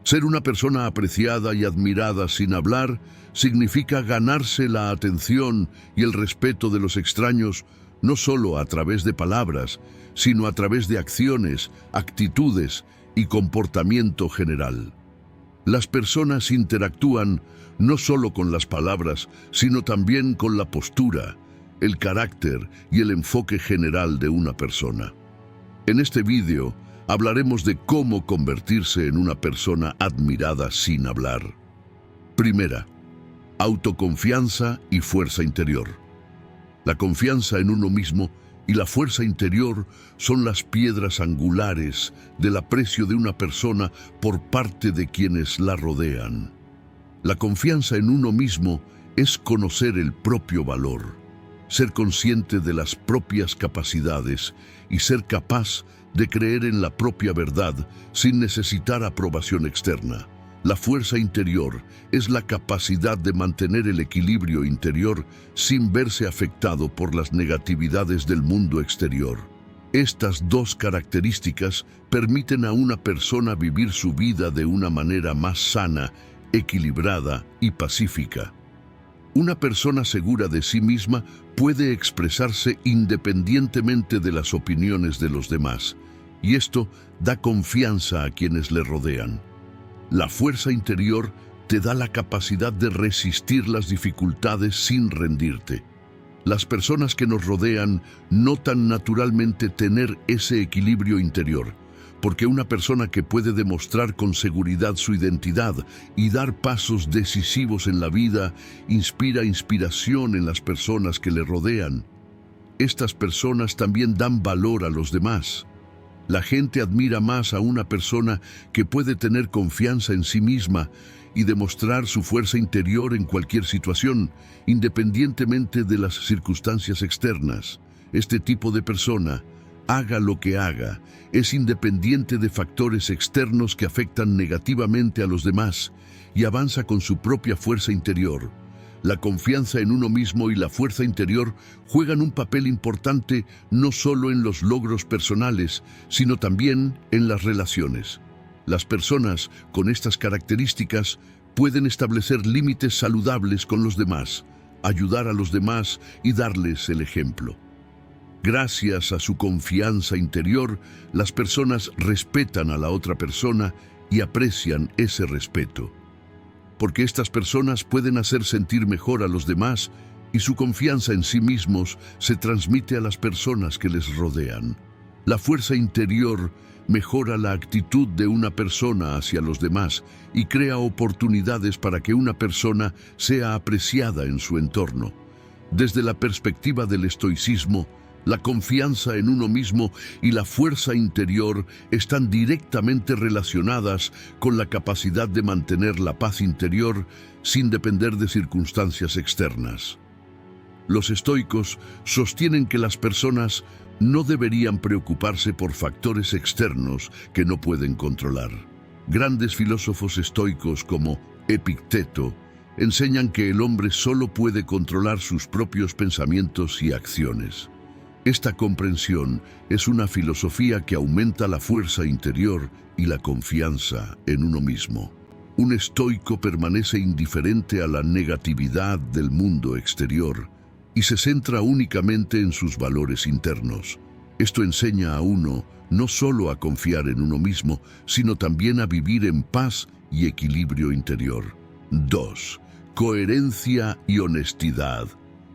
Ser una persona apreciada y admirada sin hablar significa ganarse la atención y el respeto de los extraños, no solo a través de palabras, sino a través de acciones, actitudes y comportamiento general. Las personas interactúan no solo con las palabras, sino también con la postura, el carácter y el enfoque general de una persona. En este vídeo hablaremos de cómo convertirse en una persona admirada sin hablar. Primera, autoconfianza y fuerza interior. La confianza en uno mismo y la fuerza interior son las piedras angulares del aprecio de una persona por parte de quienes la rodean. La confianza en uno mismo es conocer el propio valor, ser consciente de las propias capacidades y ser capaz de creer en la propia verdad sin necesitar aprobación externa. La fuerza interior es la capacidad de mantener el equilibrio interior sin verse afectado por las negatividades del mundo exterior. Estas dos características permiten a una persona vivir su vida de una manera más sana, equilibrada y pacífica. Una persona segura de sí misma puede expresarse independientemente de las opiniones de los demás, y esto da confianza a quienes le rodean. La fuerza interior te da la capacidad de resistir las dificultades sin rendirte. Las personas que nos rodean notan naturalmente tener ese equilibrio interior, porque una persona que puede demostrar con seguridad su identidad y dar pasos decisivos en la vida inspira inspiración en las personas que le rodean. Estas personas también dan valor a los demás. La gente admira más a una persona que puede tener confianza en sí misma y demostrar su fuerza interior en cualquier situación, independientemente de las circunstancias externas. Este tipo de persona, haga lo que haga, es independiente de factores externos que afectan negativamente a los demás y avanza con su propia fuerza interior. La confianza en uno mismo y la fuerza interior juegan un papel importante no solo en los logros personales, sino también en las relaciones. Las personas con estas características pueden establecer límites saludables con los demás, ayudar a los demás y darles el ejemplo. Gracias a su confianza interior, las personas respetan a la otra persona y aprecian ese respeto. Porque estas personas pueden hacer sentir mejor a los demás y su confianza en sí mismos se transmite a las personas que les rodean. La fuerza interior mejora la actitud de una persona hacia los demás y crea oportunidades para que una persona sea apreciada en su entorno. Desde la perspectiva del estoicismo, la confianza en uno mismo y la fuerza interior están directamente relacionadas con la capacidad de mantener la paz interior sin depender de circunstancias externas. Los estoicos sostienen que las personas no deberían preocuparse por factores externos que no pueden controlar. Grandes filósofos estoicos como Epicteto enseñan que el hombre solo puede controlar sus propios pensamientos y acciones. Esta comprensión es una filosofía que aumenta la fuerza interior y la confianza en uno mismo. Un estoico permanece indiferente a la negatividad del mundo exterior y se centra únicamente en sus valores internos. Esto enseña a uno no solo a confiar en uno mismo, sino también a vivir en paz y equilibrio interior. 2. Coherencia y honestidad.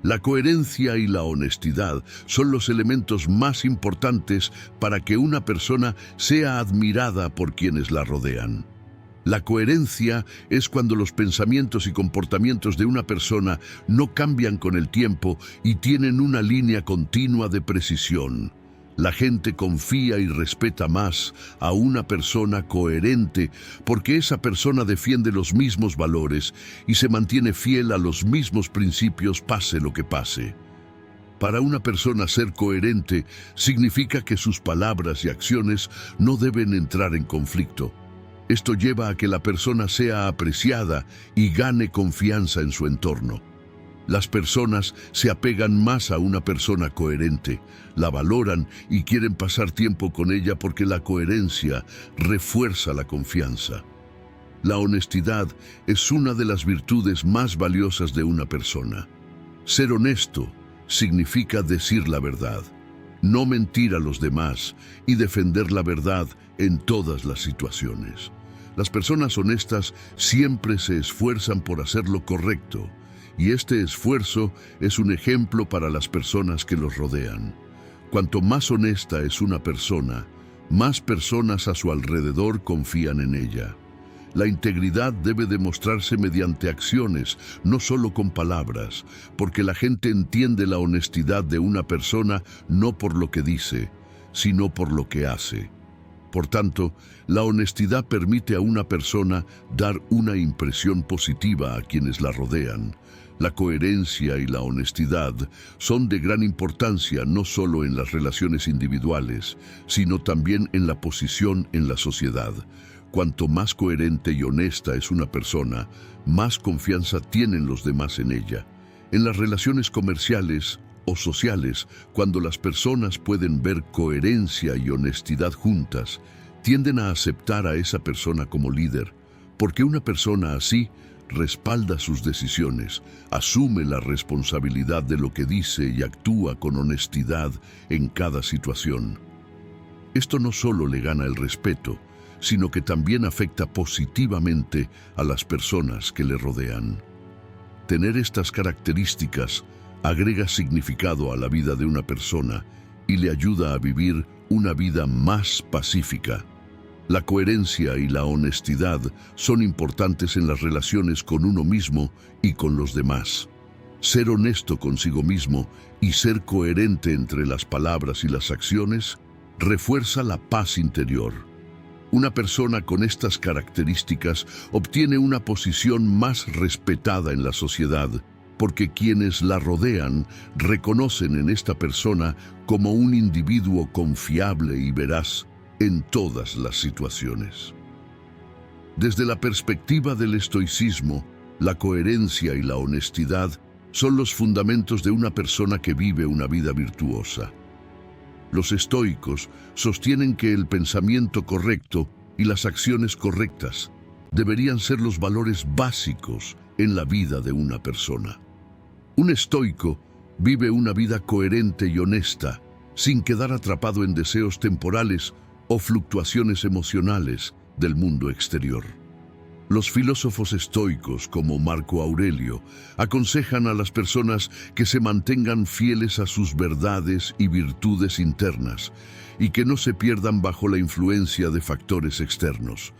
La coherencia y la honestidad son los elementos más importantes para que una persona sea admirada por quienes la rodean. La coherencia es cuando los pensamientos y comportamientos de una persona no cambian con el tiempo y tienen una línea continua de precisión. La gente confía y respeta más a una persona coherente porque esa persona defiende los mismos valores y se mantiene fiel a los mismos principios pase lo que pase. Para una persona ser coherente significa que sus palabras y acciones no deben entrar en conflicto. Esto lleva a que la persona sea apreciada y gane confianza en su entorno. Las personas se apegan más a una persona coherente, la valoran y quieren pasar tiempo con ella porque la coherencia refuerza la confianza. La honestidad es una de las virtudes más valiosas de una persona. Ser honesto significa decir la verdad, no mentir a los demás y defender la verdad en todas las situaciones. Las personas honestas siempre se esfuerzan por hacer lo correcto, y este esfuerzo es un ejemplo para las personas que los rodean. Cuanto más honesta es una persona, más personas a su alrededor confían en ella. La integridad debe demostrarse mediante acciones, no solo con palabras, porque la gente entiende la honestidad de una persona no por lo que dice, sino por lo que hace. Por tanto, la honestidad permite a una persona dar una impresión positiva a quienes la rodean. La coherencia y la honestidad son de gran importancia no solo en las relaciones individuales, sino también en la posición en la sociedad. Cuanto más coherente y honesta es una persona, más confianza tienen los demás en ella. En las relaciones comerciales o sociales, cuando las personas pueden ver coherencia y honestidad juntas, tienden a aceptar a esa persona como líder, porque una persona así respalda sus decisiones, asume la responsabilidad de lo que dice y actúa con honestidad en cada situación. Esto no solo le gana el respeto, sino que también afecta positivamente a las personas que le rodean. Tener estas características agrega significado a la vida de una persona y le ayuda a vivir una vida más pacífica. La coherencia y la honestidad son importantes en las relaciones con uno mismo y con los demás. Ser honesto consigo mismo y ser coherente entre las palabras y las acciones refuerza la paz interior. Una persona con estas características obtiene una posición más respetada en la sociedad, porque quienes la rodean reconocen en esta persona como un individuo confiable y veraz en todas las situaciones. Desde la perspectiva del estoicismo, la coherencia y la honestidad son los fundamentos de una persona que vive una vida virtuosa. Los estoicos sostienen que el pensamiento correcto y las acciones correctas deberían ser los valores básicos en la vida de una persona. Un estoico vive una vida coherente y honesta, sin quedar atrapado en deseos temporales o fluctuaciones emocionales del mundo exterior. Los filósofos estoicos, como Marco Aurelio, aconsejan a las personas que se mantengan fieles a sus verdades y virtudes internas y que no se pierdan bajo la influencia de factores externos.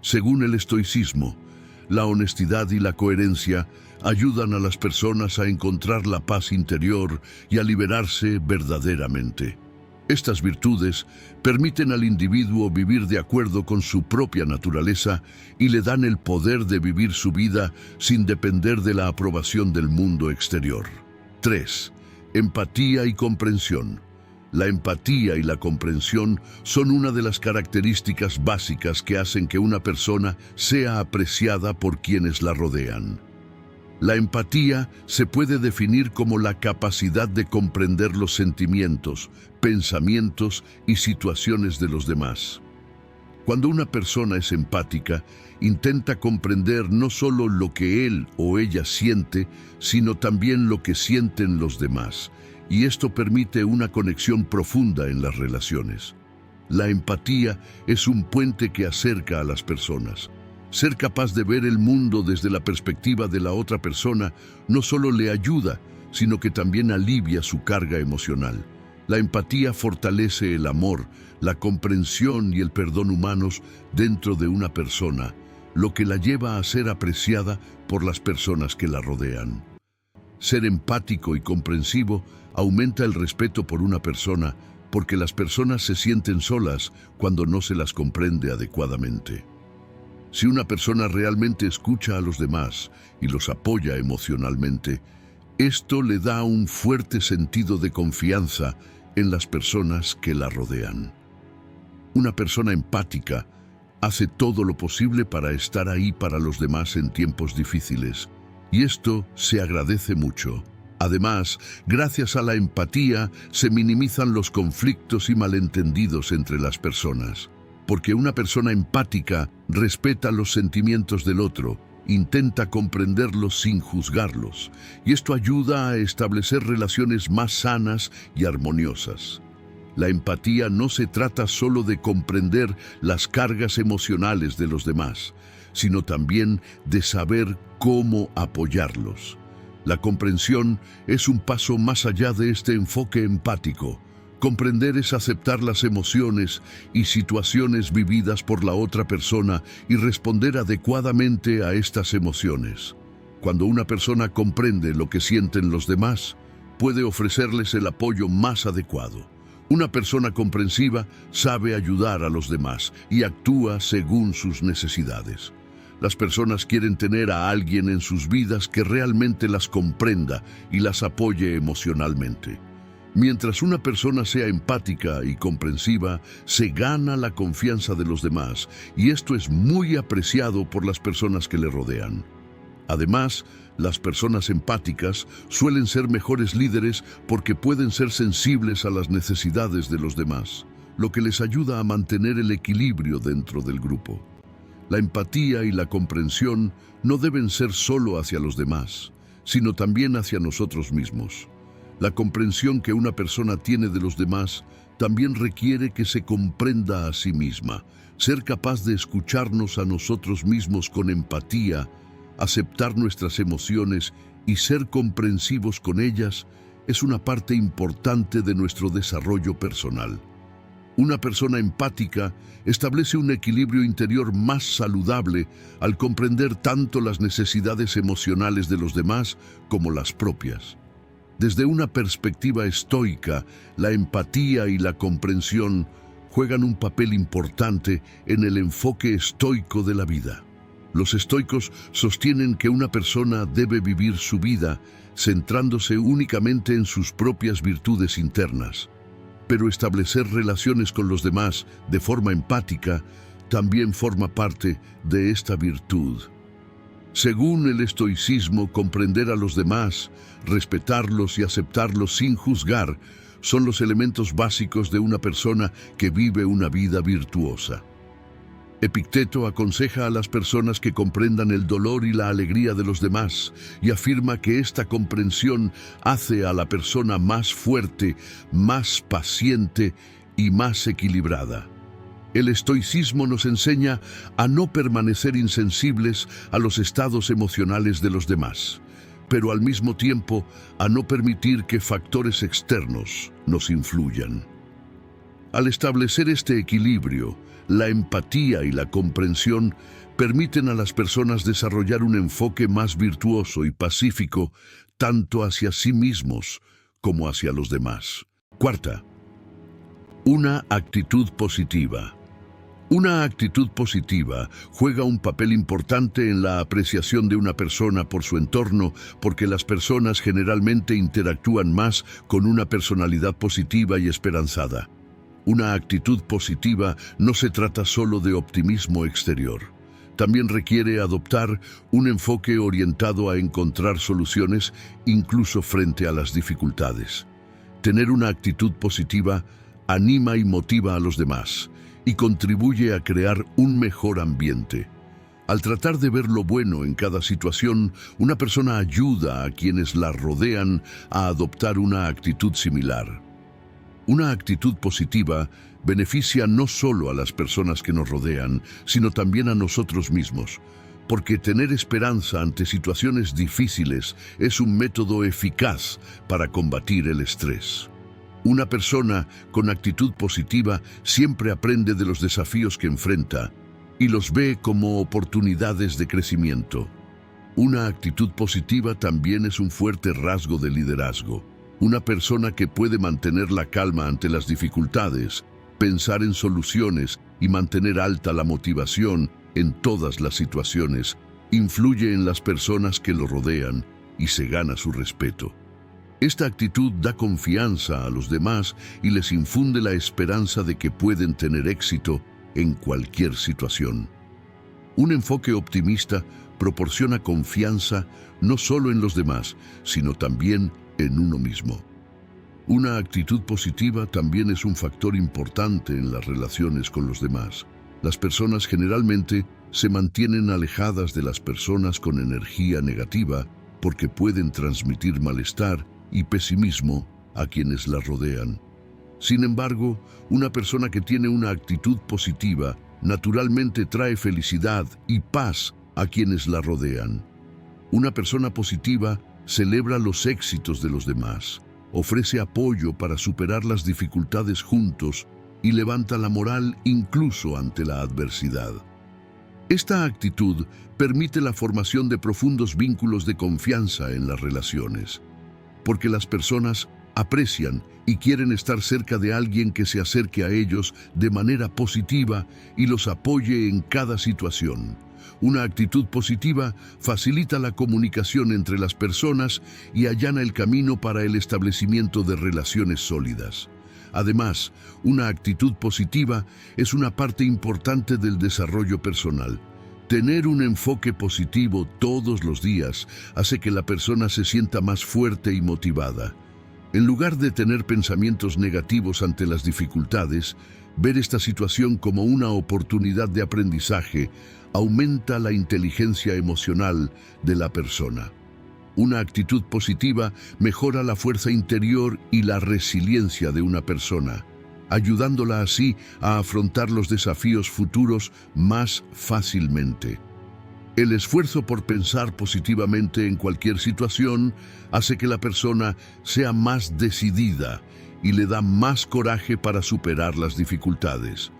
Según el estoicismo, la honestidad y la coherencia ayudan a las personas a encontrar la paz interior y a liberarse verdaderamente. Estas virtudes permiten al individuo vivir de acuerdo con su propia naturaleza y le dan el poder de vivir su vida sin depender de la aprobación del mundo exterior. 3. Empatía y comprensión. La empatía y la comprensión son una de las características básicas que hacen que una persona sea apreciada por quienes la rodean. La empatía se puede definir como la capacidad de comprender los sentimientos, pensamientos y situaciones de los demás. Cuando una persona es empática, intenta comprender no solo lo que él o ella siente, sino también lo que sienten los demás, y esto permite una conexión profunda en las relaciones. La empatía es un puente que acerca a las personas. Ser capaz de ver el mundo desde la perspectiva de la otra persona no solo le ayuda, sino que también alivia su carga emocional. La empatía fortalece el amor, la comprensión y el perdón humanos dentro de una persona, lo que la lleva a ser apreciada por las personas que la rodean. Ser empático y comprensivo aumenta el respeto por una persona, porque las personas se sienten solas cuando no se las comprende adecuadamente. Si una persona realmente escucha a los demás y los apoya emocionalmente, esto le da un fuerte sentido de confianza en las personas que la rodean. Una persona empática hace todo lo posible para estar ahí para los demás en tiempos difíciles, y esto se agradece mucho. Además, gracias a la empatía se minimizan los conflictos y malentendidos entre las personas. porque una persona empática respeta los sentimientos del otro, intenta comprenderlos sin juzgarlos, y esto ayuda a establecer relaciones más sanas y armoniosas. La empatía no se trata solo de comprender las cargas emocionales de los demás, sino también de saber cómo apoyarlos. La comprensión es un paso más allá de este enfoque empático. Comprender es aceptar las emociones y situaciones vividas por la otra persona y responder adecuadamente a estas emociones. Cuando una persona comprende lo que sienten los demás, puede ofrecerles el apoyo más adecuado. Una persona comprensiva sabe ayudar a los demás y actúa según sus necesidades. Las personas quieren tener a alguien en sus vidas que realmente las comprenda y las apoye emocionalmente. Mientras una persona sea empática y comprensiva, se gana la confianza de los demás, y esto es muy apreciado por las personas que le rodean. Además, las personas empáticas suelen ser mejores líderes porque pueden ser sensibles a las necesidades de los demás, lo que les ayuda a mantener el equilibrio dentro del grupo. La empatía y la comprensión no deben ser solo hacia los demás, sino también hacia nosotros mismos. La comprensión que una persona tiene de los demás también requiere que se comprenda a sí misma. Ser capaz de escucharnos a nosotros mismos con empatía, aceptar nuestras emociones y ser comprensivos con ellas es una parte importante de nuestro desarrollo personal. Una persona empática establece un equilibrio interior más saludable al comprender tanto las necesidades emocionales de los demás como las propias. Desde una perspectiva estoica, la empatía y la comprensión juegan un papel importante en el enfoque estoico de la vida. Los estoicos sostienen que una persona debe vivir su vida centrándose únicamente en sus propias virtudes internas, pero establecer relaciones con los demás de forma empática también forma parte de esta virtud. Según el estoicismo, comprender a los demás, respetarlos y aceptarlos sin juzgar son los elementos básicos de una persona que vive una vida virtuosa. Epicteto aconseja a las personas que comprendan el dolor y la alegría de los demás y afirma que esta comprensión hace a la persona más fuerte, más paciente y más equilibrada. El estoicismo nos enseña a no permanecer insensibles a los estados emocionales de los demás, pero al mismo tiempo a no permitir que factores externos nos influyan. Al establecer este equilibrio, la empatía y la comprensión permiten a las personas desarrollar un enfoque más virtuoso y pacífico, tanto hacia sí mismos como hacia los demás. Cuarta, una actitud positiva. Una actitud positiva juega un papel importante en la apreciación de una persona por su entorno, porque las personas generalmente interactúan más con una personalidad positiva y esperanzada. Una actitud positiva no se trata solo de optimismo exterior. También requiere adoptar un enfoque orientado a encontrar soluciones incluso frente a las dificultades. Tener una actitud positiva anima y motiva a los demás y contribuye a crear un mejor ambiente. Al tratar de ver lo bueno en cada situación, una persona ayuda a quienes la rodean a adoptar una actitud similar. Una actitud positiva beneficia no solo a las personas que nos rodean, sino también a nosotros mismos, porque tener esperanza ante situaciones difíciles es un método eficaz para combatir el estrés. Una persona con actitud positiva siempre aprende de los desafíos que enfrenta y los ve como oportunidades de crecimiento. Una actitud positiva también es un fuerte rasgo de liderazgo. Una persona que puede mantener la calma ante las dificultades, pensar en soluciones y mantener alta la motivación en todas las situaciones, influye en las personas que lo rodean y se gana su respeto. Esta actitud da confianza a los demás y les infunde la esperanza de que pueden tener éxito en cualquier situación. Un enfoque optimista proporciona confianza no solo en los demás, sino también en uno mismo. Una actitud positiva también es un factor importante en las relaciones con los demás. Las personas generalmente se mantienen alejadas de las personas con energía negativa porque pueden transmitir malestar y pesimismo a quienes las rodean. Sin embargo, una persona que tiene una actitud positiva naturalmente trae felicidad y paz a quienes la rodean. Una persona positiva celebra los éxitos de los demás, ofrece apoyo para superar las dificultades juntos y levanta la moral incluso ante la adversidad. Esta actitud permite la formación de profundos vínculos de confianza en las relaciones, porque las personas aprecian y quieren estar cerca de alguien que se acerque a ellos de manera positiva y los apoye en cada situación. Una actitud positiva facilita la comunicación entre las personas y allana el camino para el establecimiento de relaciones sólidas. Además, una actitud positiva es una parte importante del desarrollo personal. Tener un enfoque positivo todos los días hace que la persona se sienta más fuerte y motivada. En lugar de tener pensamientos negativos ante las dificultades, ver esta situación como una oportunidad de aprendizaje aumenta la inteligencia emocional de la persona. Una actitud positiva mejora la fuerza interior y la resiliencia de una persona, ayudándola así a afrontar los desafíos futuros más fácilmente. El esfuerzo por pensar positivamente en cualquier situación hace que la persona sea más decidida y le da más coraje para superar las dificultades.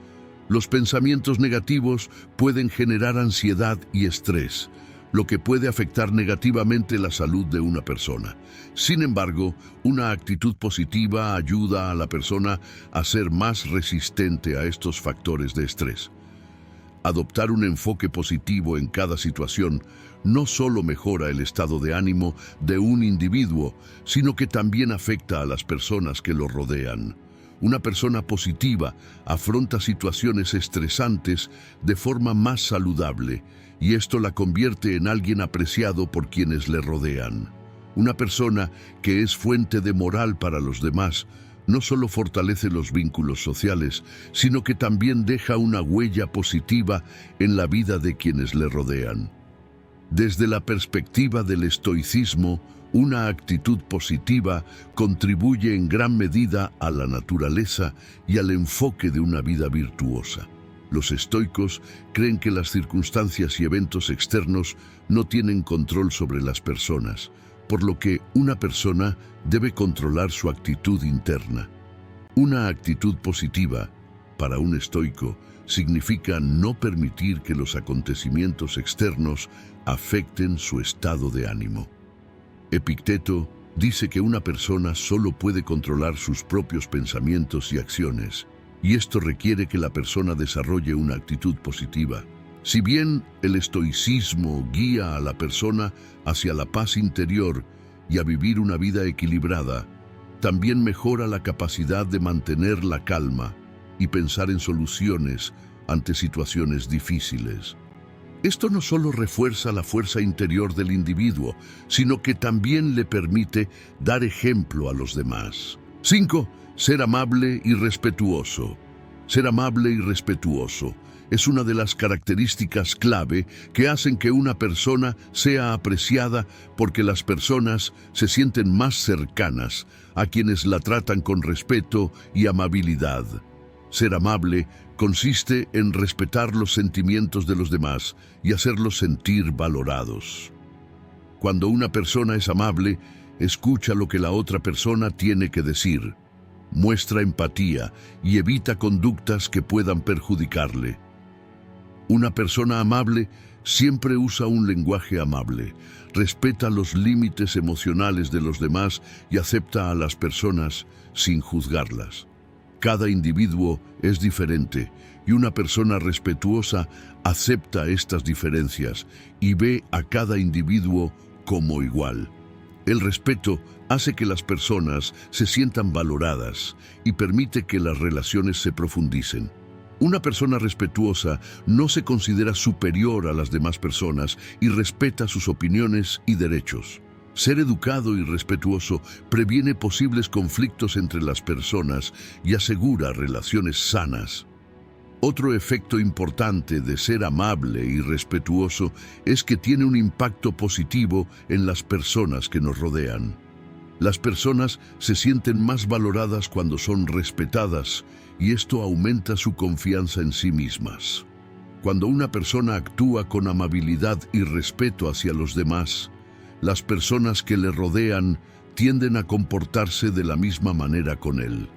Los pensamientos negativos pueden generar ansiedad y estrés, lo que puede afectar negativamente la salud de una persona. Sin embargo, una actitud positiva ayuda a la persona a ser más resistente a estos factores de estrés. Adoptar un enfoque positivo en cada situación no solo mejora el estado de ánimo de un individuo, sino que también afecta a las personas que lo rodean. Una persona positiva afronta situaciones estresantes de forma más saludable, y esto la convierte en alguien apreciado por quienes le rodean. Una persona que es fuente de moral para los demás no solo fortalece los vínculos sociales, sino que también deja una huella positiva en la vida de quienes le rodean. Desde la perspectiva del estoicismo, una actitud positiva contribuye en gran medida a la naturaleza y al enfoque de una vida virtuosa. Los estoicos creen que las circunstancias y eventos externos no tienen control sobre las personas, por lo que una persona debe controlar su actitud interna. Una actitud positiva, para un estoico, significa no permitir que los acontecimientos externos afecten su estado de ánimo. Epicteto dice que una persona solo puede controlar sus propios pensamientos y acciones, y esto requiere que la persona desarrolle una actitud positiva. Si bien el estoicismo guía a la persona hacia la paz interior y a vivir una vida equilibrada, también mejora la capacidad de mantener la calma y pensar en soluciones ante situaciones difíciles. Esto no solo refuerza la fuerza interior del individuo, sino que también le permite dar ejemplo a los demás. 5. Ser amable y respetuoso. Ser amable y respetuoso es una de las características clave que hacen que una persona sea apreciada, porque las personas se sienten más cercanas a quienes la tratan con respeto y amabilidad. Ser amable consiste en respetar los sentimientos de los demás y hacerlos sentir valorados. Cuando una persona es amable, escucha lo que la otra persona tiene que decir, muestra empatía y evita conductas que puedan perjudicarle. Una persona amable siempre usa un lenguaje amable, respeta los límites emocionales de los demás y acepta a las personas sin juzgarlas. Cada individuo es diferente y una persona respetuosa acepta estas diferencias y ve a cada individuo como igual. El respeto hace que las personas se sientan valoradas y permite que las relaciones se profundicen. Una persona respetuosa no se considera superior a las demás personas y respeta sus opiniones y derechos. Ser educado y respetuoso previene posibles conflictos entre las personas y asegura relaciones sanas. Otro efecto importante de ser amable y respetuoso es que tiene un impacto positivo en las personas que nos rodean. Las personas se sienten más valoradas cuando son respetadas y esto aumenta su confianza en sí mismas. Cuando una persona actúa con amabilidad y respeto hacia los demás, las personas que le rodean tienden a comportarse de la misma manera con él.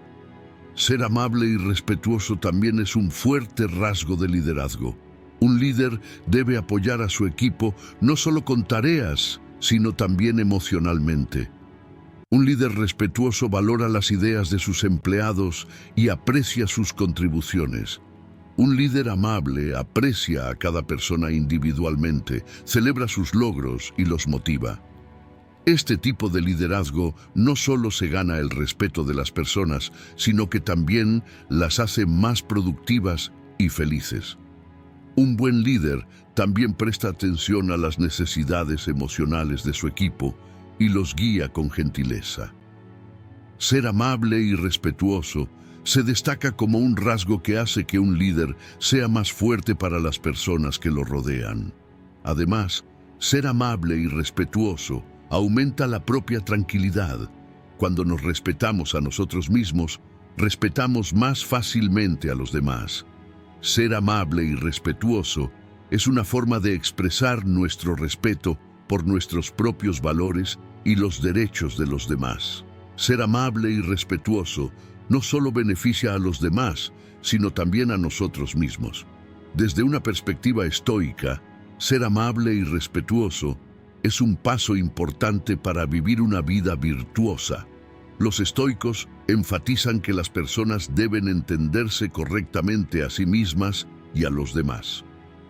Ser amable y respetuoso también es un fuerte rasgo de liderazgo. Un líder debe apoyar a su equipo no solo con tareas, sino también emocionalmente. Un líder respetuoso valora las ideas de sus empleados y aprecia sus contribuciones. Un líder amable aprecia a cada persona individualmente, celebra sus logros y los motiva. Este tipo de liderazgo no solo se gana el respeto de las personas, sino que también las hace más productivas y felices. Un buen líder también presta atención a las necesidades emocionales de su equipo y los guía con gentileza. Ser amable y respetuoso se destaca como un rasgo que hace que un líder sea más fuerte para las personas que lo rodean. Además, ser amable y respetuoso aumenta la propia tranquilidad. Cuando nos respetamos a nosotros mismos, respetamos más fácilmente a los demás. Ser amable y respetuoso es una forma de expresar nuestro respeto por nuestros propios valores y los derechos de los demás. Ser amable y respetuoso no solo beneficia a los demás, sino también a nosotros mismos. Desde una perspectiva estoica, ser amable y respetuoso es un paso importante para vivir una vida virtuosa. Los estoicos enfatizan que las personas deben entenderse correctamente a sí mismas y a los demás.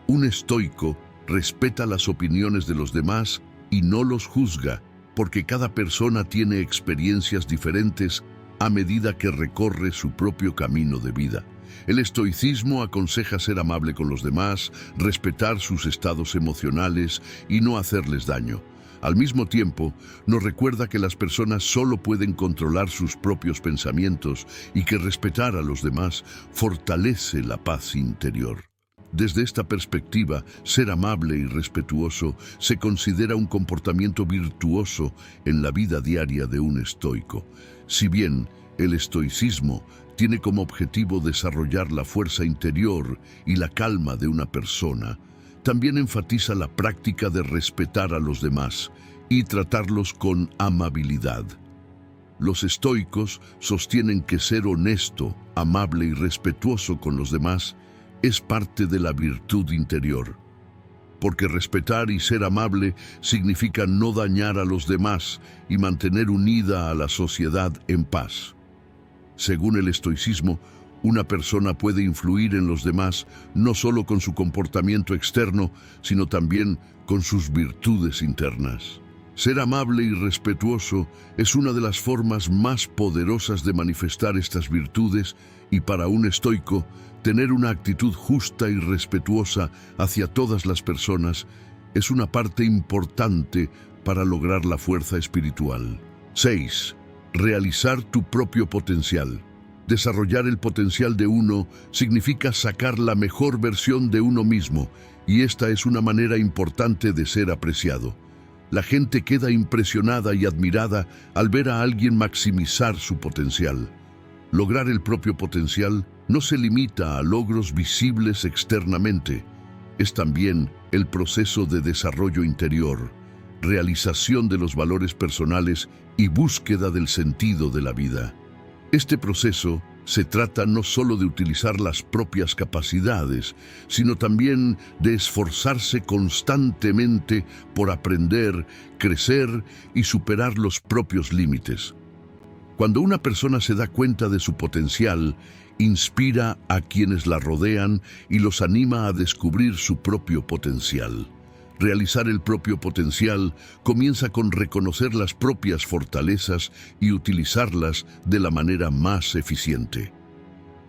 Un estoico respeta las opiniones de los demás y no los juzga, porque cada persona tiene experiencias diferentes a medida que recorre su propio camino de vida. El estoicismo aconseja ser amable con los demás, respetar sus estados emocionales y no hacerles daño. Al mismo tiempo, nos recuerda que las personas solo pueden controlar sus propios pensamientos y que respetar a los demás fortalece la paz interior. Desde esta perspectiva, ser amable y respetuoso se considera un comportamiento virtuoso en la vida diaria de un estoico. Si bien el estoicismo tiene como objetivo desarrollar la fuerza interior y la calma de una persona, también enfatiza la práctica de respetar a los demás y tratarlos con amabilidad. Los estoicos sostienen que ser honesto, amable y respetuoso con los demás es parte de la virtud interior, porque respetar y ser amable significa no dañar a los demás y mantener unida a la sociedad en paz. Según el estoicismo, una persona puede influir en los demás no solo con su comportamiento externo, sino también con sus virtudes internas. Ser amable y respetuoso es una de las formas más poderosas de manifestar estas virtudes y para un estoico, tener una actitud justa y respetuosa hacia todas las personas es una parte importante para lograr la fuerza espiritual. 6. Realizar tu propio potencial. Desarrollar el potencial de uno significa sacar la mejor versión de uno mismo, y esta es una manera importante de ser apreciado. La gente queda impresionada y admirada al ver a alguien maximizar su potencial. Lograr el propio potencial no se limita a logros visibles externamente, es también el proceso de desarrollo interior, realización de los valores personales y búsqueda del sentido de la vida. Este proceso se trata no solo de utilizar las propias capacidades, sino también de esforzarse constantemente por aprender, crecer y superar los propios límites. Cuando una persona se da cuenta de su potencial, inspira a quienes la rodean y los anima a descubrir su propio potencial. Realizar el propio potencial comienza con reconocer las propias fortalezas y utilizarlas de la manera más eficiente.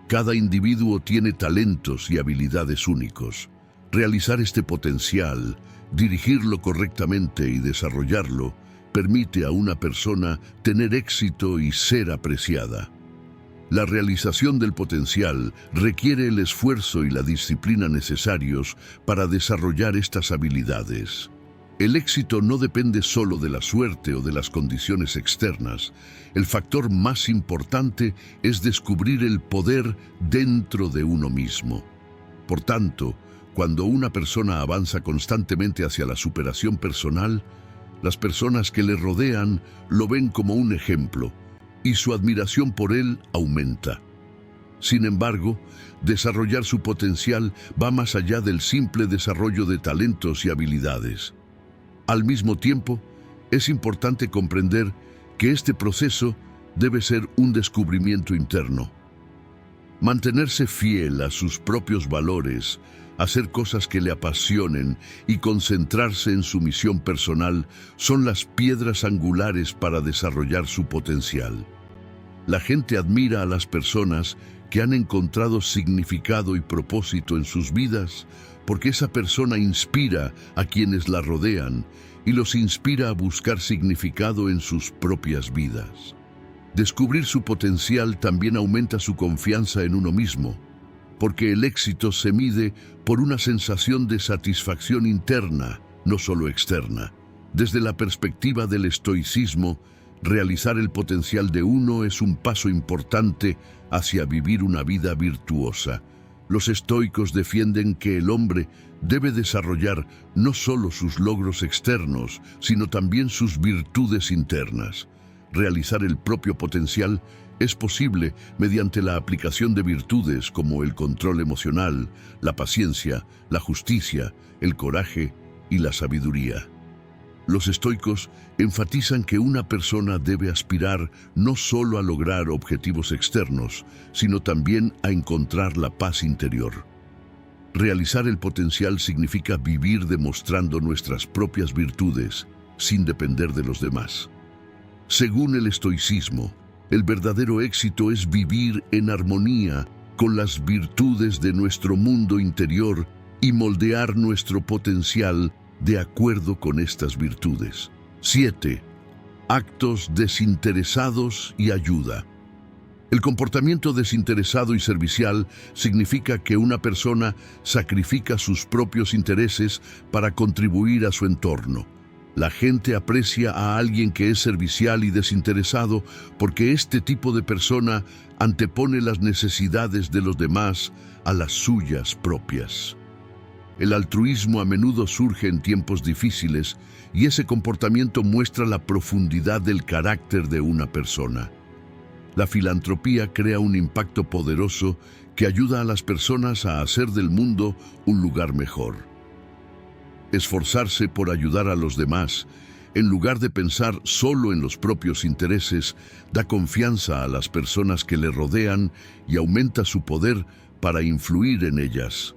Cada individuo tiene talentos y habilidades únicos. Realizar este potencial, dirigirlo correctamente y desarrollarlo, permite a una persona tener éxito y ser apreciada. La realización del potencial requiere el esfuerzo y la disciplina necesarios para desarrollar estas habilidades. El éxito no depende solo de la suerte o de las condiciones externas. El factor más importante es descubrir el poder dentro de uno mismo. Por tanto, cuando una persona avanza constantemente hacia la superación personal, las personas que le rodean lo ven como un ejemplo y su admiración por él aumenta. Sin embargo, desarrollar su potencial va más allá del simple desarrollo de talentos y habilidades. Al mismo tiempo, es importante comprender que este proceso debe ser un descubrimiento interno. Mantenerse fiel a sus propios valores, hacer cosas que le apasionen y concentrarse en su misión personal son las piedras angulares para desarrollar su potencial. La gente admira a las personas que han encontrado significado y propósito en sus vidas porque esa persona inspira a quienes la rodean y los inspira a buscar significado en sus propias vidas. Descubrir su potencial también aumenta su confianza en uno mismo, porque el éxito se mide por una sensación de satisfacción interna, no solo externa. Desde la perspectiva del estoicismo, realizar el potencial de uno es un paso importante hacia vivir una vida virtuosa. Los estoicos defienden que el hombre debe desarrollar no solo sus logros externos, sino también sus virtudes internas. Realizar el propio potencial es posible mediante la aplicación de virtudes como el control emocional, la paciencia, la justicia, el coraje y la sabiduría. Los estoicos enfatizan que una persona debe aspirar no solo a lograr objetivos externos, sino también a encontrar la paz interior. Realizar el potencial significa vivir demostrando nuestras propias virtudes, sin depender de los demás. Según el estoicismo, el verdadero éxito es vivir en armonía con las virtudes de nuestro mundo interior y moldear nuestro potencial de acuerdo con estas virtudes. 7. Actos desinteresados y ayuda. El comportamiento desinteresado y servicial significa que una persona sacrifica sus propios intereses para contribuir a su entorno. La gente aprecia a alguien que es servicial y desinteresado porque este tipo de persona antepone las necesidades de los demás a las suyas propias. El altruismo a menudo surge en tiempos difíciles y ese comportamiento muestra la profundidad del carácter de una persona. La filantropía crea un impacto poderoso que ayuda a las personas a hacer del mundo un lugar mejor. Esforzarse por ayudar a los demás, en lugar de pensar solo en los propios intereses, da confianza a las personas que le rodean y aumenta su poder para influir en ellas.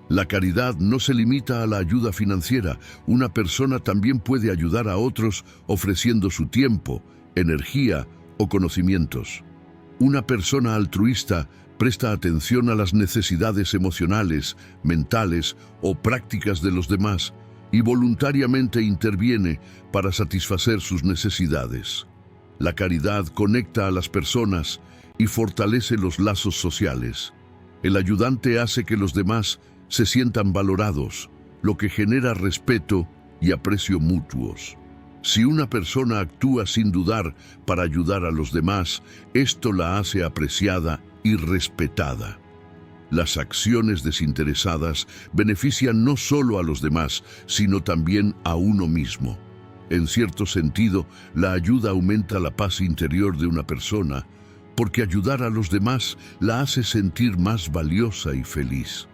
La caridad no se limita a la ayuda financiera. Una persona también puede ayudar a otros ofreciendo su tiempo, energía o conocimientos. Una persona altruista presta atención a las necesidades emocionales, mentales o prácticas de los demás y voluntariamente interviene para satisfacer sus necesidades. La caridad conecta a las personas y fortalece los lazos sociales. El ayudante hace que los demás se sientan valorados, lo que genera respeto y aprecio mutuos. Si una persona actúa sin dudar para ayudar a los demás, esto la hace apreciada y respetada. Las acciones desinteresadas benefician no solo a los demás, sino también a uno mismo. En cierto sentido, la ayuda aumenta la paz interior de una persona, porque ayudar a los demás la hace sentir más valiosa y feliz.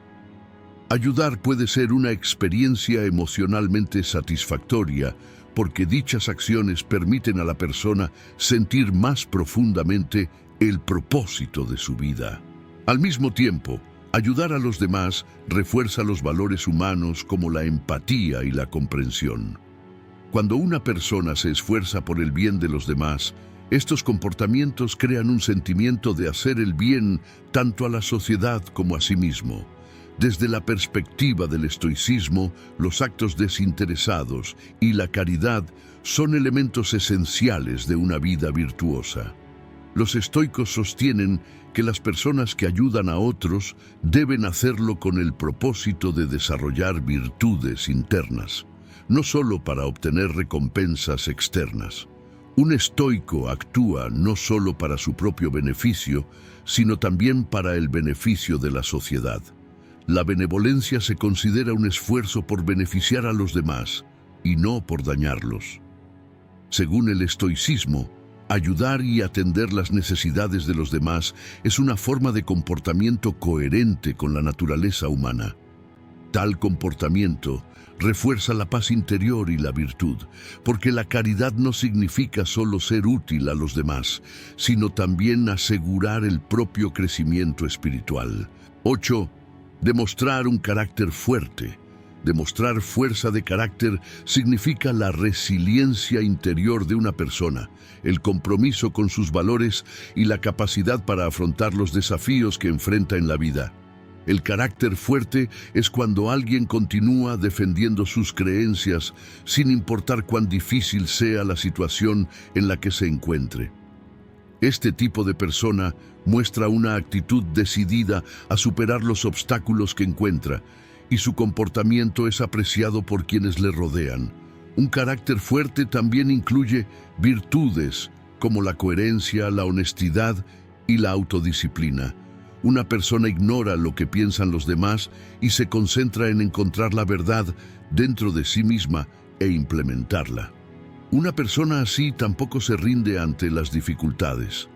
Ayudar puede ser una experiencia emocionalmente satisfactoria, porque dichas acciones permiten a la persona sentir más profundamente el propósito de su vida. Al mismo tiempo, ayudar a los demás refuerza los valores humanos como la empatía y la comprensión. Cuando una persona se esfuerza por el bien de los demás, estos comportamientos crean un sentimiento de hacer el bien tanto a la sociedad como a sí mismo. Desde la perspectiva del estoicismo, los actos desinteresados y la caridad son elementos esenciales de una vida virtuosa. Los estoicos sostienen que las personas que ayudan a otros deben hacerlo con el propósito de desarrollar virtudes internas, no solo para obtener recompensas externas. Un estoico actúa no solo para su propio beneficio, sino también para el beneficio de la sociedad. La benevolencia se considera un esfuerzo por beneficiar a los demás y no por dañarlos. Según el estoicismo, ayudar y atender las necesidades de los demás es una forma de comportamiento coherente con la naturaleza humana. Tal comportamiento refuerza la paz interior y la virtud, porque la caridad no significa solo ser útil a los demás, sino también asegurar el propio crecimiento espiritual. 8. Demostrar un carácter fuerte. Demostrar fuerza de carácter significa la resiliencia interior de una persona, el compromiso con sus valores y la capacidad para afrontar los desafíos que enfrenta en la vida. El carácter fuerte es cuando alguien continúa defendiendo sus creencias sin importar cuán difícil sea la situación en la que se encuentre. Este tipo de persona muestra una actitud decidida a superar los obstáculos que encuentra, y su comportamiento es apreciado por quienes le rodean. Un carácter fuerte también incluye virtudes como la coherencia, la honestidad y la autodisciplina. Una persona ignora lo que piensan los demás y se concentra en encontrar la verdad dentro de sí misma e implementarla. Una persona así tampoco se rinde ante las dificultades.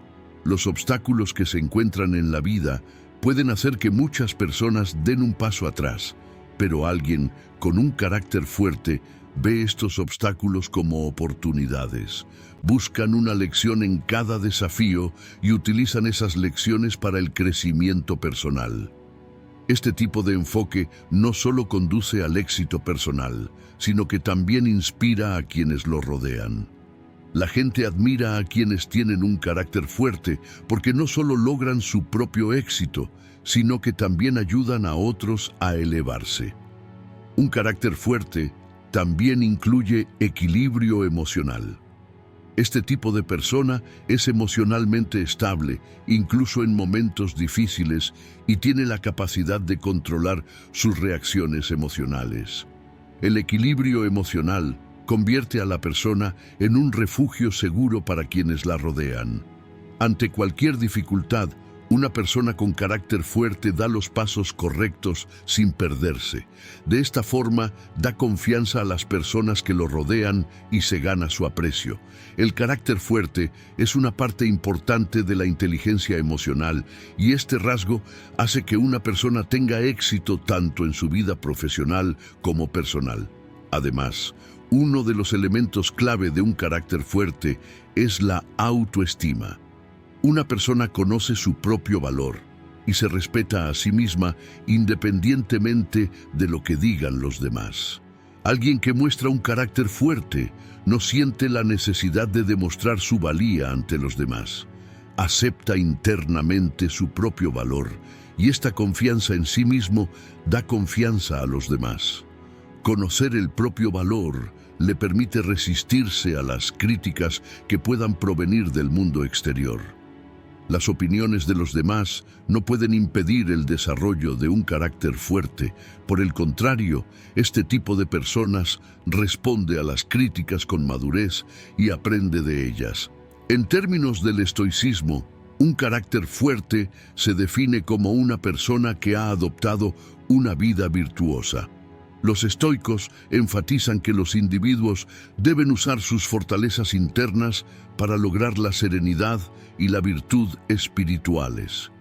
Los obstáculos que se encuentran en la vida pueden hacer que muchas personas den un paso atrás, pero alguien con un carácter fuerte ve estos obstáculos como oportunidades. Buscan una lección en cada desafío y utilizan esas lecciones para el crecimiento personal. Este tipo de enfoque no solo conduce al éxito personal, sino que también inspira a quienes lo rodean. La gente admira a quienes tienen un carácter fuerte porque no solo logran su propio éxito, sino que también ayudan a otros a elevarse. Un carácter fuerte también incluye equilibrio emocional. Este tipo de persona es emocionalmente estable, incluso en momentos difíciles, y tiene la capacidad de controlar sus reacciones emocionales. El equilibrio emocional convierte a la persona en un refugio seguro para quienes la rodean. Ante cualquier dificultad, una persona con carácter fuerte da los pasos correctos sin perderse. De esta forma, da confianza a las personas que lo rodean y se gana su aprecio. El carácter fuerte es una parte importante de la inteligencia emocional y este rasgo hace que una persona tenga éxito tanto en su vida profesional como personal. Además, uno de los elementos clave de un carácter fuerte es la autoestima. Una persona conoce su propio valor y se respeta a sí misma independientemente de lo que digan los demás. Alguien que muestra un carácter fuerte no siente la necesidad de demostrar su valía ante los demás. Acepta internamente su propio valor y esta confianza en sí mismo da confianza a los demás. Conocer el propio valor le permite resistirse a las críticas que puedan provenir del mundo exterior. Las opiniones de los demás no pueden impedir el desarrollo de un carácter fuerte. Por el contrario, este tipo de personas responde a las críticas con madurez y aprende de ellas. En términos del estoicismo, un carácter fuerte se define como una persona que ha adoptado una vida virtuosa. Los estoicos enfatizan que los individuos deben usar sus fortalezas internas para lograr la serenidad y la virtud espirituales.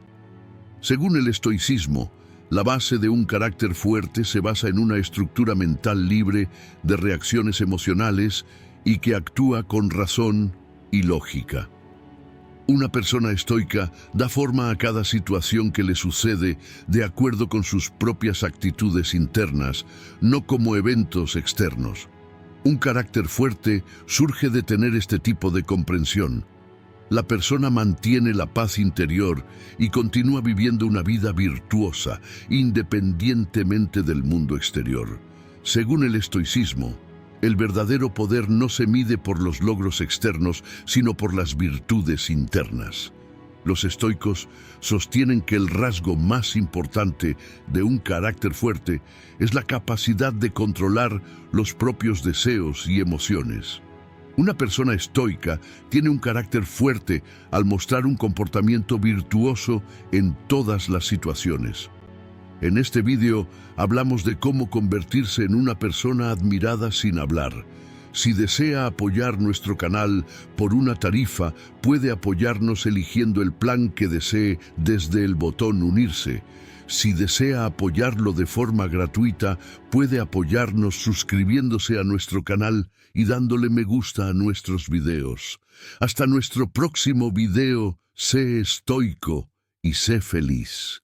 Según el estoicismo, la base de un carácter fuerte se basa en una estructura mental libre de reacciones emocionales y que actúa con razón y lógica. Una persona estoica da forma a cada situación que le sucede de acuerdo con sus propias actitudes internas, no como eventos externos. Un carácter fuerte surge de tener este tipo de comprensión. La persona mantiene la paz interior y continúa viviendo una vida virtuosa, independientemente del mundo exterior. Según el estoicismo, El verdadero poder no se mide por los logros externos, sino por las virtudes internas. Los estoicos sostienen que el rasgo más importante de un carácter fuerte es la capacidad de controlar los propios deseos y emociones. Una persona estoica tiene un carácter fuerte al mostrar un comportamiento virtuoso en todas las situaciones. En este vídeo hablamos de cómo convertirse en una persona admirada sin hablar. Si desea apoyar nuestro canal por una tarifa, puede apoyarnos eligiendo el plan que desee desde el botón unirse. Si desea apoyarlo de forma gratuita, puede apoyarnos suscribiéndose a nuestro canal y dándole me gusta a nuestros videos. Hasta nuestro próximo video, sé estoico y sé feliz.